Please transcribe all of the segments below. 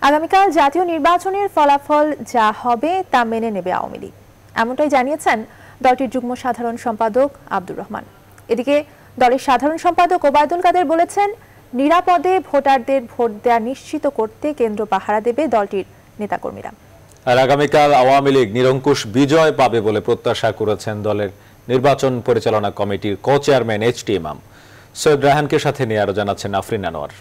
আগামীকাল জাতীয় নির্বাচনের ফলাফল যা হবে তা মেনে নেবে আওয়ামী লীগ, এমনটাই জানিয়েছেন দলটির যুগ্ম সাধারণ সম্পাদক আব্দুর রহমান। এদিকে দলের সাধারণ সম্পাদক ওবায়দুল কাদের বলেছেন, নিরাপদে ভোটারদের ভোট দেওয়া নিশ্চিত করতে কেন্দ্র পাহারা দেবে দলটির নেতাকর্মীরা। আর আগামীকাল আওয়ামী লীগ নিরঙ্কুশ বিজয় পাবে বলে প্রত্যাশা করেছেন দলের নির্বাচন পরিচালনা কমিটির কো-চেয়ারম্যান এইচ.টি. ইমাম। সৈয়দ রায়হানকে সাথে নিয়ে আরো জানাচ্ছেন আফরিন আনোয়ার।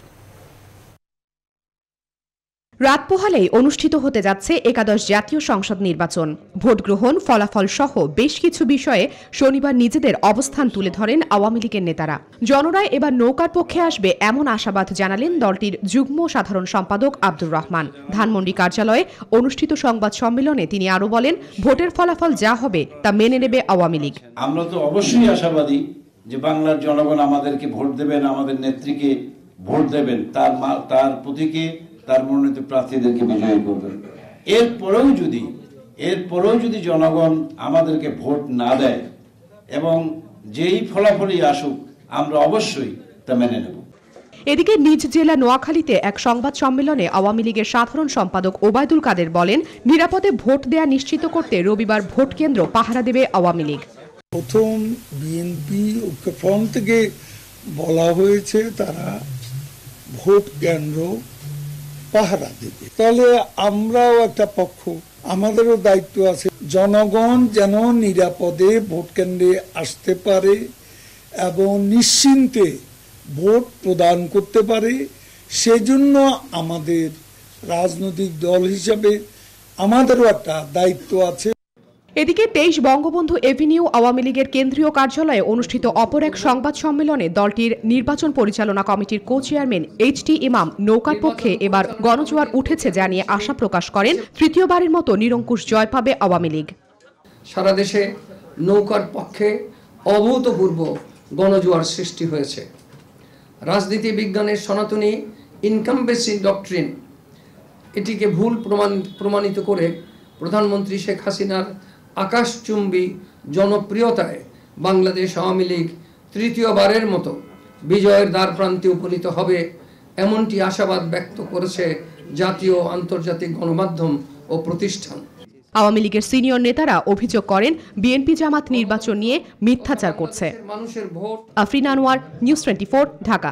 রাত পোহালেই অনুষ্ঠিত হতে যাচ্ছে একাদশ জাতীয় সংসদ নির্বাচন। ভোট গ্রহণ, ফলাফল সহ বেশ কিছু বিষয়ে শনিবার নিজেদের অবস্থান তুলে ধরেন আওয়ামী লীগের নেতারা। জনরায় এবার নৌকার পক্ষে আসবে এমন আশাবাদ জানালেন দলটির যুগ্ম সাধারণ সম্পাদক আব্দুর রহমান। ধানমন্ডি কার্যালয়ে অনুষ্ঠিত সংবাদ সম্মেলনে তিনি আরো বলেন, ভোটের ফলাফল যা হবে তা মেনে নেবে আওয়ামী লীগ। আমরা তো অবশ্যই আশাবাদী যে বাংলার জনগণ আমাদেরকে ভোট দেবেন, আমাদের নেত্রীকে ভোট দেবেন, তার প্রতীকে তার মনোনীত প্রার্থীদেরকে বিজয়ী করবেন। এরপরেও যদি জনগণ আমাদেরকে ভোট না দেয় এবং যেই ফলাফলই আসুক, আমরা অবশ্যই তা মেনে নেব। এদিকে নিজ জেলা নোয়াখালীতে এক সংবাদ সম্মেলনে আওয়ামী লীগের সাধারণ সম্পাদক ওবায়দুল কাদের বলেন, নিরাপদে ভোট দেয়া নিশ্চিত করতে রবিবার ভোট কেন্দ্র পাহারা দেবে আওয়ামী লীগ। প্রথম বিএনপি ঐক্যফ্রন্ট থেকে বলা হয়েছে তারা ভোট কেন্দ্র পাহারা দেবে। তাহলে আমরাও একটা পক্ষ, আমাদেরও দায়িত্ব আছে জনগণ যেন নিরাপদে ভোট কেন্দ্রে আসতে পারে এবং নিশ্চিন্তে ভোট প্রদান করতে পারে। সেজন্য আমাদের রাজনৈতিক দল হিসাবে আমাদেরও একটা দায়িত্ব আছে। এদিকে 23 বঙ্গবন্ধু এভিনিউ আওয়ামী লীগের কেন্দ্রীয় কার্যালয়ে অনুষ্ঠিত অপর এক সংবাদ সম্মেলনে দলটির নির্বাচন পরিচালনা কমিটির কো-চেয়ারম্যান এইচ.টি. ইমাম নৌকার পক্ষে এবার গণজোয়ার উঠেছে জানিয়ে আশা প্রকাশ করেন, তৃতীয়বারের মতো নিরঙ্কুশ জয় পাবে আওয়ামী লীগ। সারা দেশে নৌকার পক্ষে অভূতপূর্ব গণজোয়ার সৃষ্টি হয়েছে। রাজনীতি বিজ্ঞানের সনাতনী ইনকামবেন্সি ডক্ট্রিন এটিকে ভুল প্রমাণিত করে প্রধানমন্ত্রী শেখ হাসিনার আকাশচুম্বী জনপ্রিয়তায় বাংলাদেশ আওয়ামী লীগ তৃতীয়বারের মতো বিজয়ের দ্বারপ্রান্তে উপনীত হবে, এমনটি আশাবাদ ব্যক্ত করেছে জাতীয় আন্তর্জাতিক গণমাধ্যম ও প্রতিষ্ঠান। আওয়ামী লীগের সিনিয়র নেতারা অভিযোগ করেন, বিএনপি জামাত নির্বাচন নিয়ে মিথ্যাচার করছে। আফরিন আনোয়ার, নিউজ 24, ঢাকা।